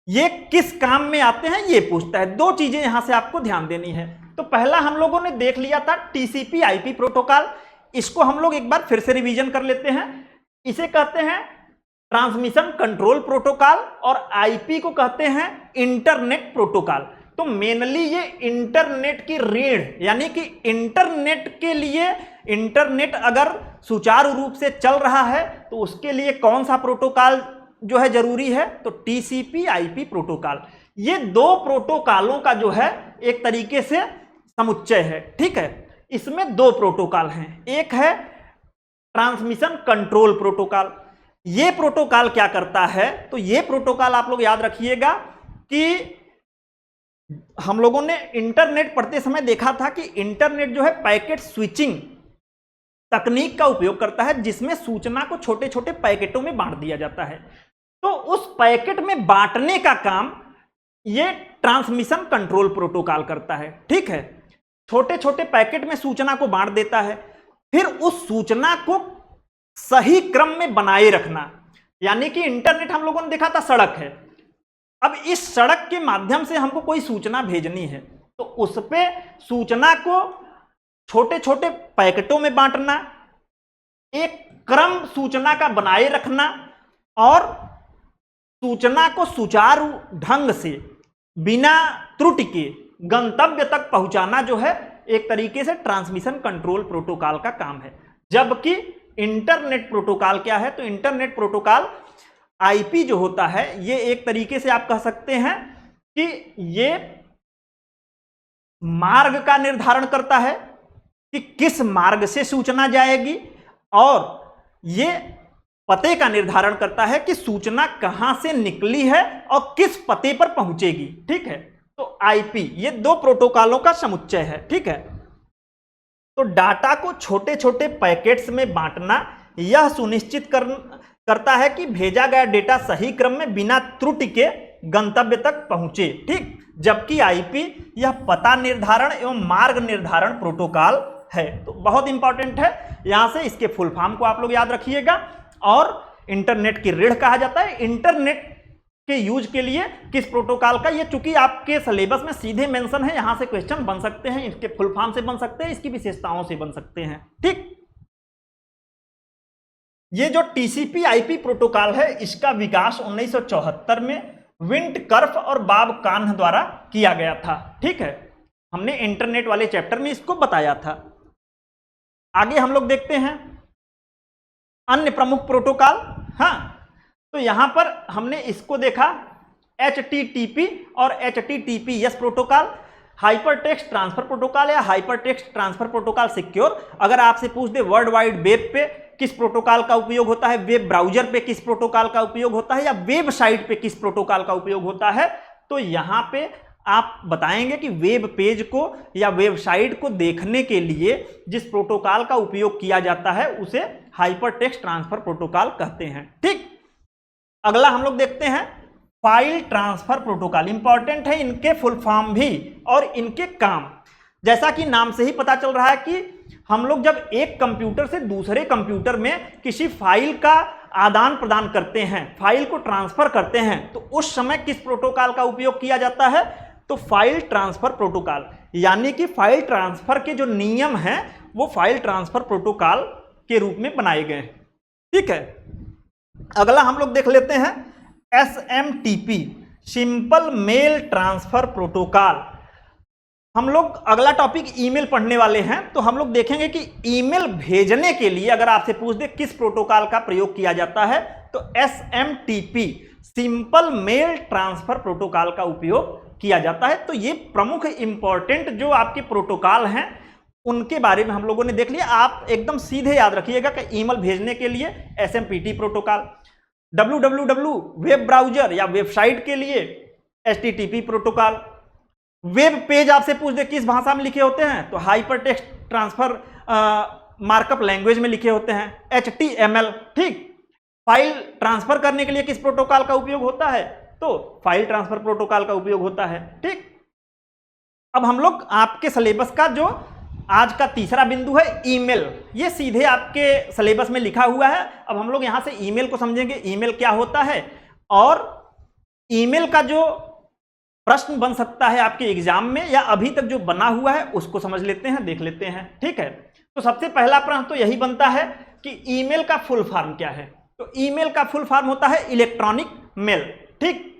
ये किस काम में आते हैं ये पूछता है। दो चीजें यहां से आपको ध्यान देनी है। तो पहला हम लोगों ने देख लिया था टीसीपी आईपी प्रोटोकॉल, इसको हम लोग एक बार फिर से रिवीजन कर लेते हैं। इसे कहते हैं ट्रांसमिशन कंट्रोल प्रोटोकॉल और आईपी को कहते हैं इंटरनेट प्रोटोकॉल। तो मेनली ये इंटरनेट की रीढ़ यानी कि इंटरनेट के लिए, इंटरनेट अगर सुचारू रूप से चल रहा है तो उसके लिए कौन सा प्रोटोकॉल जो है जरूरी है, तो टीसीपी आईपी प्रोटोकॉल। ये दो प्रोटोकॉलों का जो है एक तरीके से समुच्चय है, ठीक है। इसमें दो प्रोटोकॉल हैं, एक है ट्रांसमिशन कंट्रोल प्रोटोकॉल। ये प्रोटोकॉल क्या करता है, तो ये प्रोटोकॉल आप लोग याद रखिएगा कि हम लोगों ने इंटरनेट पढ़ते समय देखा था कि इंटरनेट जो है पैकेट स्विचिंग तकनीक का उपयोग करता है, जिसमें सूचना को छोटे छोटे पैकेटों में बांट दिया जाता है। तो उस पैकेट में बांटने का काम ये ट्रांसमिशन कंट्रोल प्रोटोकॉल करता है, ठीक है। छोटे छोटे पैकेट में सूचना को बांट देता है, फिर उस सूचना को सही क्रम में बनाए रखना। यानी कि इंटरनेट हम लोगों ने देखा था सड़क है, अब इस सड़क के माध्यम से हमको कोई सूचना भेजनी है तो उस पे सूचना को छोटे छोटे पैकेटों में बांटना, एक क्रम सूचना का बनाए रखना और सूचना को सुचारू ढंग से बिना त्रुटि के गंतव्य तक पहुंचाना जो है एक तरीके से ट्रांसमिशन कंट्रोल प्रोटोकॉल का काम है। जबकि इंटरनेट प्रोटोकॉल क्या है, तो इंटरनेट प्रोटोकॉल आईपी जो होता है ये एक तरीके से आप कह सकते हैं कि ये मार्ग का निर्धारण करता है कि किस मार्ग से सूचना जाएगी, और ये पते का निर्धारण करता है कि सूचना कहां से निकली है और किस पते पर पहुंचेगी, ठीक है। तो आईपी ये दो प्रोटोकॉलों का समुच्चय है, ठीक है। तो डाटा को छोटे छोटे पैकेट्स में बांटना यह सुनिश्चित करता है कि भेजा गया डेटा सही क्रम में बिना त्रुटि के गंतव्य तक पहुंचे, ठीक। जबकि आईपी यह पता निर्धारण एवं मार्ग निर्धारण प्रोटोकॉल है। तो बहुत इंपॉर्टेंट है, यहां से इसके फुल फॉर्म को आप लोग याद रखिएगा। और इंटरनेट की रीढ़ कहा जाता है। इंटरनेट के यूज के लिए किस प्रोटोकॉल का, ये चूंकि आपके सिलेबस में सीधे मेंशन है, यहां से क्वेश्चन बन सकते हैं, इसके फुल फॉर्म से बन सकते हैं, इसकी विशेषताओं से बन सकते हैं, ठीक। ये जो टीसीपी आईपी प्रोटोकॉल है इसका विकास 1974 में विंटकर्फ और बॉब कान्ह द्वारा किया गया था, ठीक है। हमने इंटरनेट वाले चैप्टर में इसको बताया था। आगे हम लोग देखते हैं अन्य प्रमुख प्रोटोकॉल। हाँ, तो यहां पर हमने इसको देखा HTTP और HTTPS protocol, hypertext transfer protocol या hypertext transfer protocol secure. अगर आपसे पूछ दे वर्ल्ड वाइड वेब पे किस प्रोटोकॉल का उपयोग होता है, वेब ब्राउजर पे किस प्रोटोकॉल का उपयोग होता है, या वेबसाइट पे किस प्रोटोकॉल का उपयोग होता है, तो यहां पे आप बताएंगे कि वेब पेज को या वेबसाइट को देखने के लिए जिस प्रोटोकॉल का उपयोग किया जाता है उसे हाइपर टेक्स्ट ट्रांसफर प्रोटोकॉल कहते हैं, ठीक। अगला हम लोग देखते हैं फाइल ट्रांसफर प्रोटोकॉल। इंपॉर्टेंट है इनके फुल फॉर्म भी और इनके काम। जैसा कि नाम से ही पता चल रहा है कि हम लोग जब एक कंप्यूटर से दूसरे कंप्यूटर में किसी फाइल का आदान प्रदान करते हैं, फाइल को ट्रांसफर करते हैं, तो उस समय किस प्रोटोकॉल का उपयोग किया जाता है, तो फाइल ट्रांसफर प्रोटोकॉल। यानी कि फाइल ट्रांसफर के जो नियम हैं वो फाइल ट्रांसफर प्रोटोकॉल के रूप में बनाए गए हैं, ठीक है। अगला हम लोग देख लेते हैं SMTP, simple mail transfer protocol. हम लोग अगला टॉपिक ईमेल पढ़ने वाले हैं, तो हम लोग देखेंगे कि ईमेल भेजने के लिए अगर आपसे पूछ दे किस प्रोटोकॉल का प्रयोग किया जाता है, तो SMTP simple mail transfer protocol का उपयोग किया जाता है। तो ये प्रमुख इंपॉर्टेंट जो आपके प्रोटोकॉल हैं उनके बारे में हम लोगों ने देख लिया। आप एकदम सीधे याद रखिएगा कि ईमेल भेजने के लिए SMPT protocol, www web browser या वेबसाइट के लिए HTTP प्रोटोकॉल, वेब पेज आपसे पूछ दे किस भाषा में लिखे होते हैं, तो hyper text transfer markup language में लिखे होते हैं HTML, ठीक। फाइल ट्रांसफर करने के लिए किस प्रोटोकॉल का उपयोग होता है, तो फाइल ट्रांसफर प्रोटोकॉल का उपयोग होता है, ठीक। अब हम लोग आपके सिलेबस का जो आज का तीसरा बिंदु है ईमेल, ये सीधे आपके सिलेबस में लिखा हुआ है। अब हम लोग यहां से ईमेल को समझेंगे, ईमेल क्या होता है और ईमेल का जो प्रश्न बन सकता है आपके एग्जाम में या अभी तक जो बना हुआ है उसको समझ लेते हैं, देख लेते हैं, ठीक है। तो सबसे पहला प्रश्न तो यही बनता है कि ईमेल का फुल फॉर्म क्या है। तो ईमेल का फुल फॉर्म होता है इलेक्ट्रॉनिक मेल। ठीक,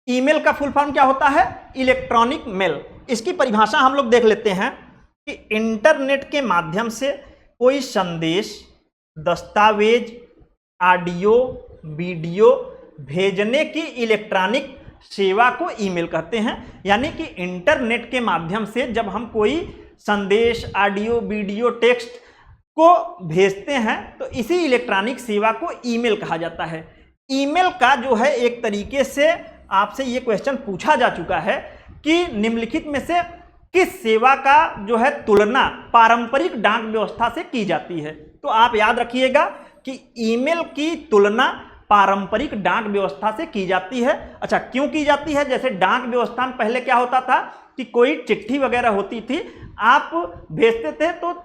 ईमेल का फुल फॉर्म क्या होता है? Electronic mail. इसकी परिभाषा हम लोग देख लेते हैं कि इंटरनेट के माध्यम से कोई संदेश, दस्तावेज, ऑडियो, वीडियो भेजने की इलेक्ट्रॉनिक सेवा को ईमेल कहते हैं। यानी कि इंटरनेट के माध्यम से जब हम कोई संदेश, ऑडियो, वीडियो, टेक्स्ट को भेजते हैं तो इसी इलेक्ट्रॉनिक सेवा को ईमेल कहा जाता है। ईमेल का जो है एक तरीके से आपसे ये क्वेश्चन पूछा जा चुका है कि निम्नलिखित में से किस सेवा का जो है तुलना पारंपरिक डाक व्यवस्था से की जाती है। तो आप याद रखिएगा कि ईमेल की तुलना पारंपरिक डाक व्यवस्था से की जाती है। अच्छा, क्यों की जाती है? जैसे डाक व्यवस्था में पहले क्या होता था कि कोई चिट्ठी वगैरह होती थी, आप भेजते थे तो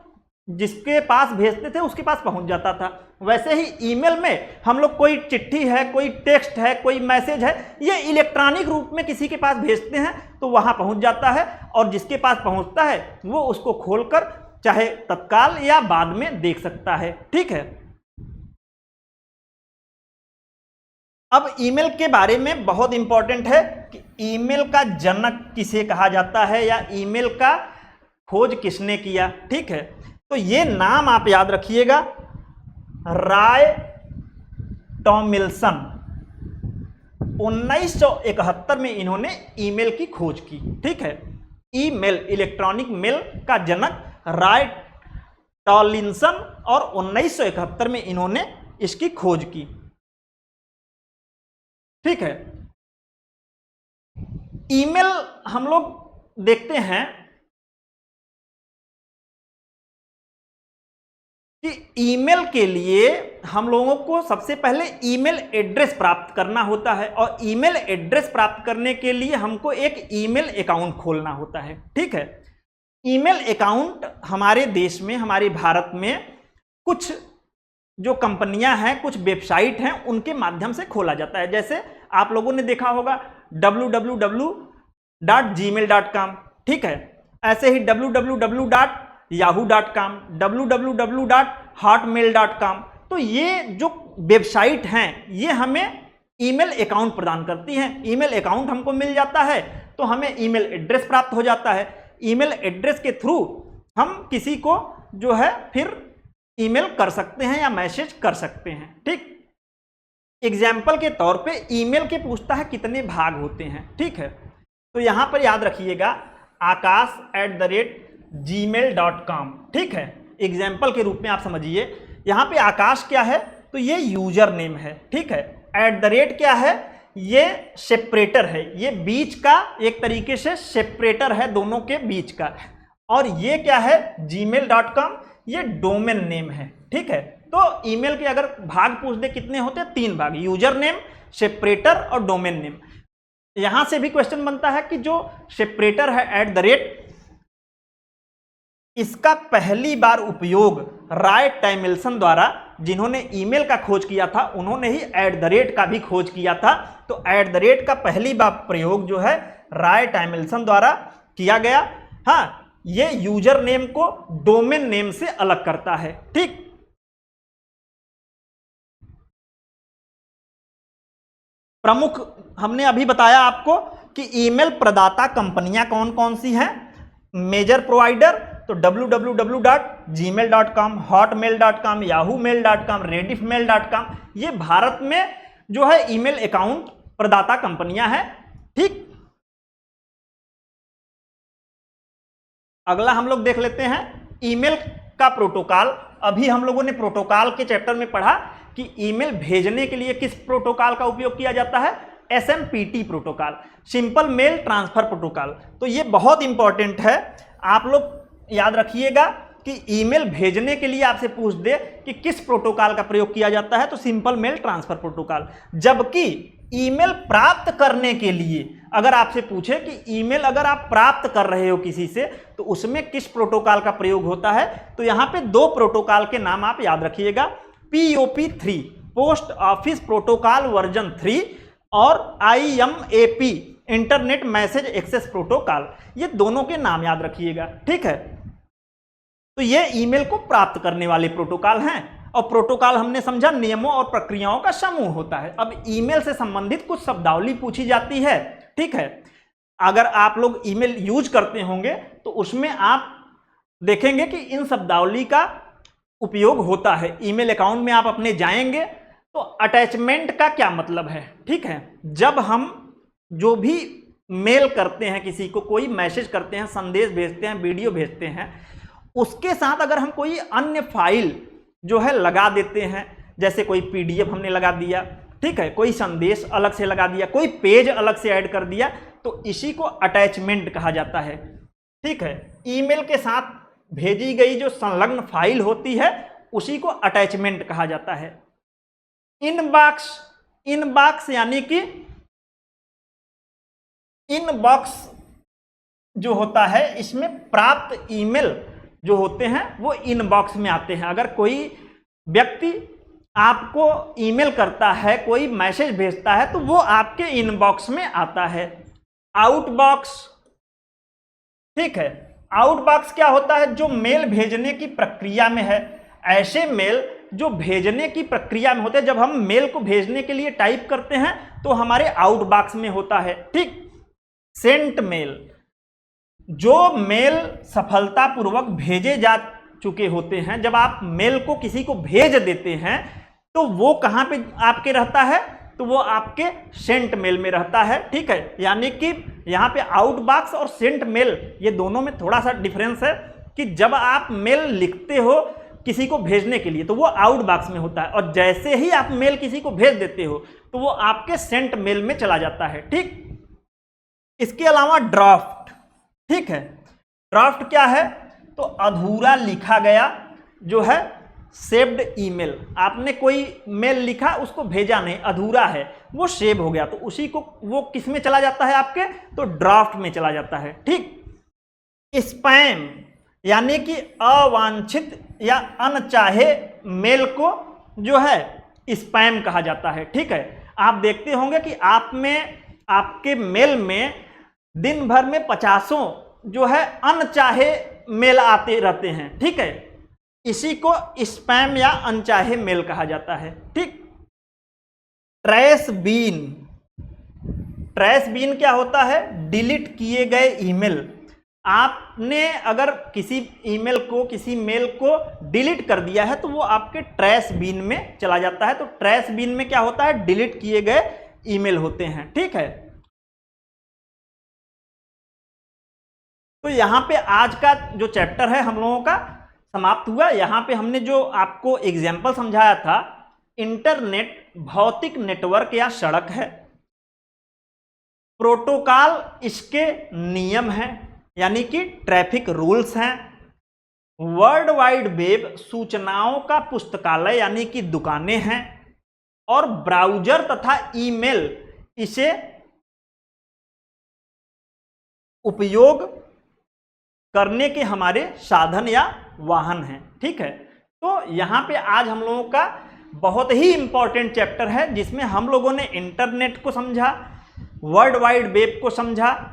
जिसके पास भेजते थे उसके पास पहुंच जाता था। वैसे ही ईमेल में हम लोग कोई चिट्ठी है, कोई टेक्स्ट है, कोई मैसेज है, ये इलेक्ट्रॉनिक रूप में किसी के पास भेजते हैं तो वहां पहुंच जाता है और जिसके पास पहुंचता है वो उसको खोलकर चाहे तत्काल या बाद में देख सकता है। ठीक है, अब ईमेल के बारे में बहुत इंपॉर्टेंट है कि ईमेल का जनक किसे कहा जाता है या ईमेल का खोज किसने किया। ठीक है, तो ये नाम आप याद रखिएगा, राय टॉमिल्सन। 1971 में इन्होंने ईमेल की खोज की। ठीक है, ईमेल, इलेक्ट्रॉनिक मेल का जनक राय टॉलिंसन और 1971 में इन्होंने इसकी खोज की। ठीक है, ईमेल हम लोग देखते हैं कि ईमेल के लिए हम लोगों को सबसे पहले ईमेल एड्रेस प्राप्त करना होता है और ईमेल एड्रेस प्राप्त करने के लिए हमको एक ईमेल अकाउंट खोलना होता है। ठीक है, ईमेल अकाउंट हमारे देश में, हमारे भारत में कुछ जो कंपनियां हैं, कुछ वेबसाइट हैं, उनके माध्यम से खोला जाता है। जैसे आप लोगों ने देखा होगा www.gmail.com। ठीक है, ऐसे ही www.yahoo.com, www.hotmail.com। तो ये जो वेबसाइट हैं ये हमें ईमेल अकाउंट प्रदान करती हैं। ईमेल अकाउंट हमको मिल जाता है तो हमें ईमेल एड्रेस प्राप्त हो जाता है। ईमेल एड्रेस के थ्रू हम किसी को जो है फिर ईमेल कर सकते हैं या मैसेज कर सकते हैं। ठीक, एग्जाम्पल के तौर पे ईमेल के पूछता है कितने भाग होते हैं। ठीक है, तो यहां पर याद रखिएगा आकाश@gmail.com। ठीक है, एग्जाम्पल के रूप में आप समझिए, यहां पे आकाश क्या है तो ये यूजर नेम है। ठीक है, @ क्या है, ये सेपरेटर है, ये बीच का एक तरीके से सेपरेटर है दोनों के बीच का। और ये क्या है, gmail.com, ये डोमेन नेम है। ठीक है, तो ईमेल के अगर भाग पूछ दे कितने होते हैं, 3 भाग, यूजर नेम, सेपरेटर और डोमेन नेम। यहां से भी क्वेश्चन बनता है कि जो सेपरेटर है @ इसका पहली बार उपयोग राय टॉमिल्सन द्वारा, जिन्होंने ईमेल का खोज किया था, उन्होंने ही @ का भी खोज किया था। तो @ का पहली बार प्रयोग जो है राय टॉमिल्सन द्वारा किया गया। हाँ, ये यूजर नेम को डोमेन नेम से अलग करता है। ठीक, प्रमुख हमने अभी बताया आपको कि ईमेल प्रदाता कंपनियां कौन कौन सी हैं। मेजर प्रोवाइडर तो www.gmail.com, hotmail.com, yahoomail.com, rediffmail.com, ये भारत में जो है ईमेल अकाउंट प्रदाता कंपनियां हैं। ठीक, अगला हम लोग देख लेते हैं ईमेल का प्रोटोकॉल। अभी हम लोगों ने प्रोटोकॉल के चैप्टर में पढ़ा कि ईमेल भेजने के लिए किस प्रोटोकॉल का उपयोग किया जाता है, SMPT protocol, simple mail transfer protocol. तो ये बहुत इंपॉर्टेंट है, आप लोग याद रखिएगा कि ईमेल भेजने के लिए आपसे पूछ दे कि किस प्रोटोकॉल का प्रयोग किया जाता है, तो सिंपल मेल ट्रांसफर प्रोटोकॉल। जबकि ईमेल प्राप्त करने के लिए अगर आपसे पूछे कि ईमेल अगर आप प्राप्त कर रहे हो किसी से तो उसमें किस प्रोटोकॉल का प्रयोग होता है, तो यहां पे 2 प्रोटोकॉल के नाम आप याद रखिएगा, POP3 post office protocol version 3 और IMAP internet message access protocol, ये दोनों के नाम याद रखिएगा। ठीक है, तो ये ईमेल को प्राप्त करने वाले प्रोटोकॉल हैं और प्रोटोकॉल हमने समझा नियमों और प्रक्रियाओं का समूह होता है। अब ईमेल से संबंधित कुछ शब्दावली पूछी जाती है, ठीक है। अगर आप लोग ईमेल यूज करते होंगे तो उसमें आप देखेंगे कि इन शब्दावली का उपयोग होता है। ईमेल अकाउंट में आप अपने जाएंगे तो अटैचमेंट का क्या मतलब है, ठीक है। जब हम जो भी मेल करते हैं, किसी को कोई मैसेज करते हैं, संदेश भेजते हैं, वीडियो भेजते हैं, उसके साथ अगर हम कोई अन्य फाइल जो है लगा देते हैं, जैसे कोई पीडीएफ हमने लगा दिया, ठीक है, कोई संदेश अलग से लगा दिया, कोई पेज अलग से ऐड कर दिया, तो इसी को अटैचमेंट कहा जाता है, ठीक है। ईमेल के साथ भेजी गई जो संलग्न फाइल होती है उसी को अटैचमेंट कहा जाता है। इनबॉक्स यानी कि इनबॉक्स जो होता है इसमें प्राप्त ईमेल जो होते हैं वो इनबॉक्स में आते हैं। अगर कोई व्यक्ति आपको ईमेल करता है, कोई मैसेज भेजता है, तो वो आपके इनबॉक्स में आता है। आउटबॉक्स, ठीक है, आउटबॉक्स क्या होता है? जो मेल भेजने की प्रक्रिया में है। ऐसे मेल जो भेजने की प्रक्रिया में होते हैं, जब हम मेल को भेजने के लिए टाइप करते हैं तो हमारे आउटबॉक्स में होता है, ठीक। सेंट मेल, जो मेल सफलतापूर्वक भेजे जा चुके होते हैं, जब आप मेल को किसी को भेज देते हैं तो वो कहां पे आपके रहता है? तो वो आपके सेंट मेल में रहता है, ठीक है। यानी कि यहां पे आउटबॉक्स और सेंट मेल ये दोनों में थोड़ा सा डिफरेंस है कि जब आप मेल लिखते हो किसी को भेजने के लिए तो वो आउटबॉक्स में होता है, और जैसे ही आप मेल किसी को भेज देते हो तो वो आपके सेंट मेल में चला जाता है, ठीक। इसके अलावा ड्राफ्ट, ठीक है। ड्राफ्ट क्या है? तो अधूरा लिखा गया जो है सेव्ड ईमेल। आपने कोई मेल लिखा, उसको भेजा नहीं, अधूरा है, वो सेव हो गया, तो उसी को वो किस में चला जाता है आपके? तो ड्राफ्ट में चला जाता है, ठीक। स्पैम यानी कि अवांछित या अनचाहे मेल को जो है स्पैम कहा जाता है, ठीक है। आप देखते होंगे कि आप में आपके मेल में दिन भर में 50 जो है अनचाहे मेल आते रहते हैं, ठीक है। इसी को स्पैम या अनचाहे मेल कहा जाता है, ठीक। ट्रैश बीन, ट्रैश बीन क्या होता है? डिलीट किए गए ईमेल। आपने अगर किसी ईमेल को, किसी मेल को डिलीट कर दिया है तो वो आपके ट्रैश बीन में चला जाता है। तो ट्रैश बीन में क्या होता है? डिलीट किए गए ईमेल होते हैं, ठीक है। तो यहां पे आज का जो चैप्टर है हम लोगों का समाप्त हुआ। यहां पे हमने जो आपको एग्जाम्पल समझाया था, इंटरनेट भौतिक नेटवर्क या सड़क है, प्रोटोकॉल इसके नियम हैं यानी कि ट्रैफिक रूल्स हैं, वर्ल्ड वाइड वेब सूचनाओं का पुस्तकालय यानी कि दुकानें हैं, और ब्राउजर तथा ईमेल इसे उपयोग करने के हमारे साधन या वाहन हैं, ठीक है। तो यहां पे आज हम लोगों का बहुत ही इंपॉर्टेंट चैप्टर है जिसमें हम लोगों ने इंटरनेट को समझा, वर्ल्ड वाइड वेब को समझा,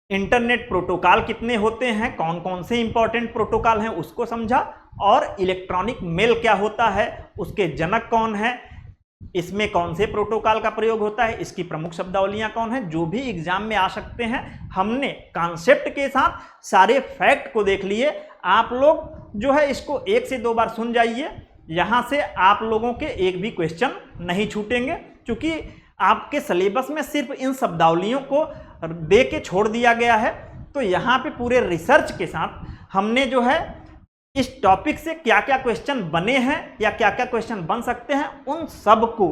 इंटरनेट प्रोटोकॉल कितने होते हैं, कौन कौन से इंपॉर्टेंट प्रोटोकॉल हैं उसको समझा, और इलेक्ट्रॉनिक मेल क्या होता है, उसके जनक कौन है, इसमें कौन से प्रोटोकॉल का प्रयोग होता है, इसकी प्रमुख शब्दावलियां कौन है, जो भी एग्जाम में आ सकते हैं। हमने कॉन्सेप्ट के साथ सारे फैक्ट को देख लिए। आप लोग जो है इसको 1 से 2 बार सुन जाइए, यहां से आप लोगों के एक भी क्वेश्चन नहीं छूटेंगे, क्योंकि आपके सिलेबस में सिर्फ इन शब्दावलियों को दे के छोड़ दिया गया है। तो यहाँ पे पूरे रिसर्च के साथ हमने जो है इस टॉपिक से क्या क्या क्वेश्चन बने हैं या क्या क्या क्वेश्चन बन सकते हैं, उन सब को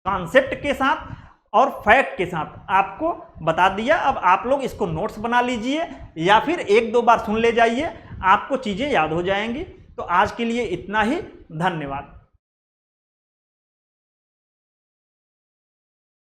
कॉन्सेप्ट के साथ और फैक्ट के साथ आपको बता दिया। अब आप लोग इसको नोट्स बना लीजिए या फिर 1-2 बार सुन ले जाइए, आपको चीज़ें याद हो जाएंगी। तो आज के लिए इतना ही, धन्यवाद।